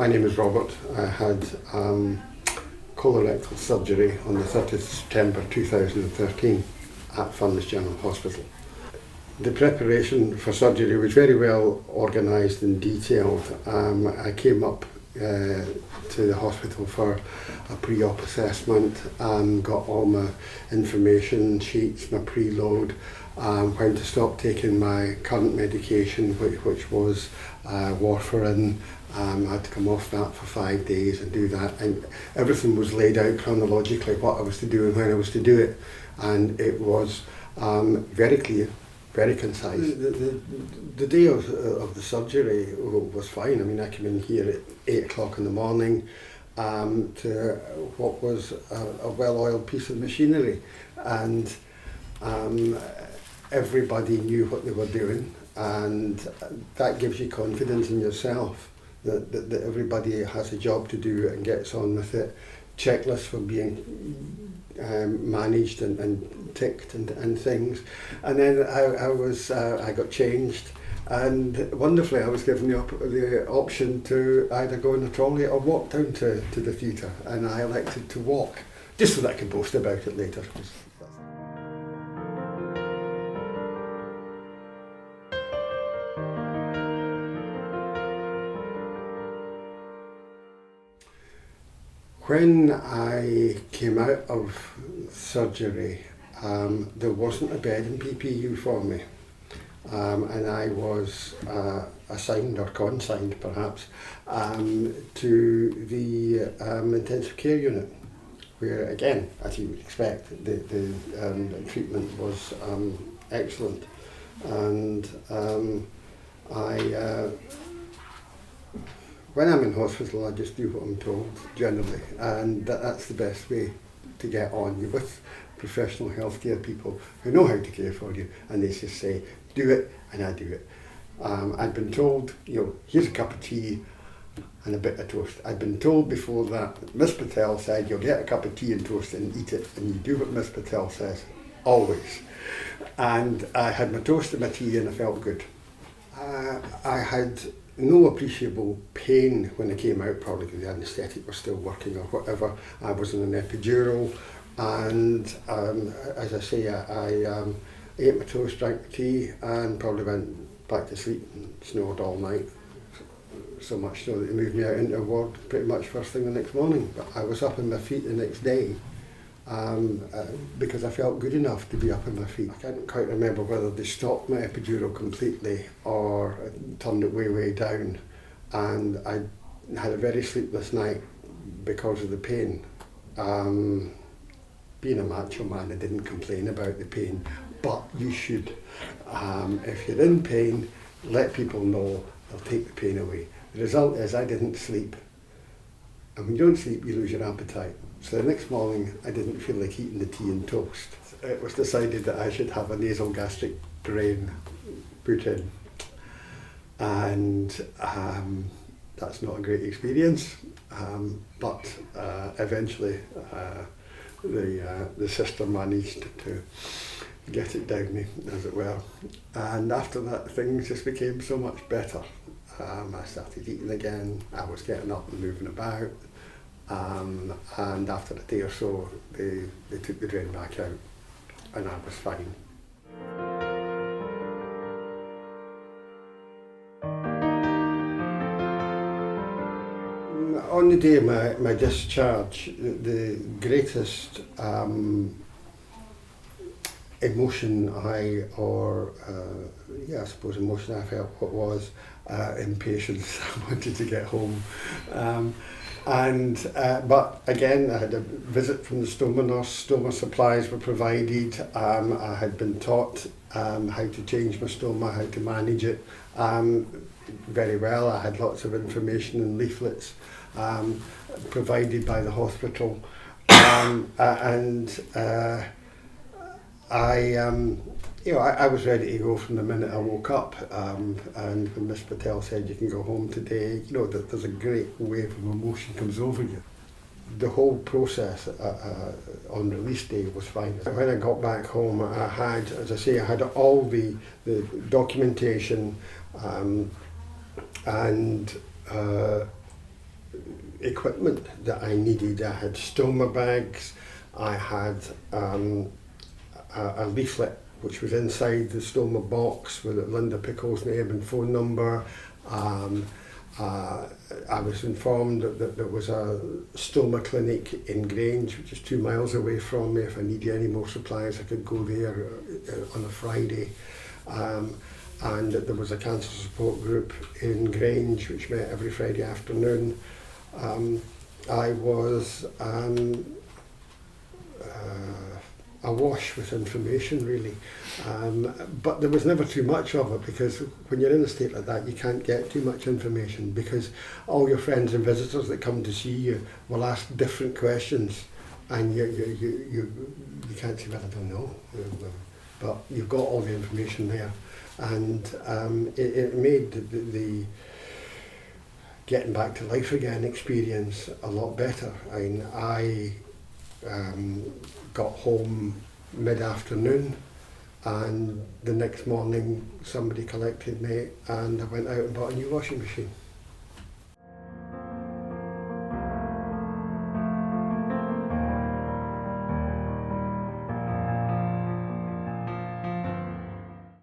My name is Robert. I had colorectal surgery on the 30th of September 2013 at Furness General Hospital. The preparation for surgery was very well organised and detailed. I came up to the hospital for a pre-op assessment, got all my information sheets, my preload, when to stop taking my current medication, which was warfarin. I had to come off that for 5 days and do that, and everything was laid out chronologically, what I was to do and when I was to do it, and it was very clear, very concise. The day of the surgery was fine. I mean, I came in here at 8 o'clock in the morning to what was a well-oiled piece of machinery, and everybody knew what they were doing, and that gives you confidence in yourself that everybody has a job to do and gets on with it. Checklists were being managed and ticked and things, and then I got changed, and wonderfully I was given the option to either go in a trolley or walk down to the theatre, and I elected to walk, just so that I could boast about it later. When I came out of surgery, there wasn't a bed in PPU for me, and I was assigned, or consigned perhaps, to the intensive care unit, where again, as you would expect, the treatment was excellent, and when I'm in hospital, I just do what I'm told, generally, and that's the best way to get on. You're with professional healthcare people who know how to care for you, and they just say, do it, and I do it. I'd been told, here's a cup of tea and a bit of toast. I'd been told before that, Miss Patel said, you'll get a cup of tea and toast and eat it, and you do what Miss Patel says, always. And I had my toast and my tea, and I felt good. I had no appreciable pain when I came out, probably because the anaesthetic was still working or whatever. I was in an epidural, and as I say, I ate my toast, drank my tea, and probably went back to sleep and snored all night. So much so that they moved me out into a ward pretty much first thing the next morning. But I was up on my feet the next day, because I felt good enough to be up on my feet. I can't quite remember whether they stopped my epidural completely or turned it way down, and I had a very sleepless night because of the pain. Being a macho man, I didn't complain about the pain, but you should. If you're in pain, let people know, they'll take the pain away. The result is I didn't sleep, and when you don't sleep, you lose your appetite. So the next morning, I didn't feel like eating the tea and toast. It was decided that I should have a nasal gastric drain put in, and that's not a great experience, but eventually the sister managed to get it down me, as it were, and after that things just became so much better. I started eating again, I was getting up and moving about, and after a day or so they took the drain back out, and I was fine. On the day of my discharge, the greatest emotion I felt was impatience. I wanted to get home. But again, I had a visit from the stoma nurse, stoma supplies were provided, I had been taught how to change my stoma, how to manage it very well. I had lots of information and leaflets provided by the hospital, I was ready to go from the minute I woke up, and when Miss Patel said you can go home today, that there's a great wave of emotion comes over you. The whole process on release day was fine. When I got back home, I had all the documentation, and equipment that I needed. I had stoma bags, I had a leaflet which was inside the stoma box with Linda Pickle's name and phone number. I was informed that there was a stoma clinic in Grange, which is 2 miles away from me. If I needed any more supplies, I could go there on a Friday. And that there was a cancer support group in Grange, which met every Friday afternoon. I was awash with information, really. But there was never too much of it, because when you're in a state like that, you can't get too much information, because all your friends and visitors that come to see you will ask different questions, and you can't say, well, I don't know. But you've got all the information there. And it made the getting back to life again experience a lot better. I got home mid-afternoon, and the next morning somebody collected me, and I went out and bought a new washing machine.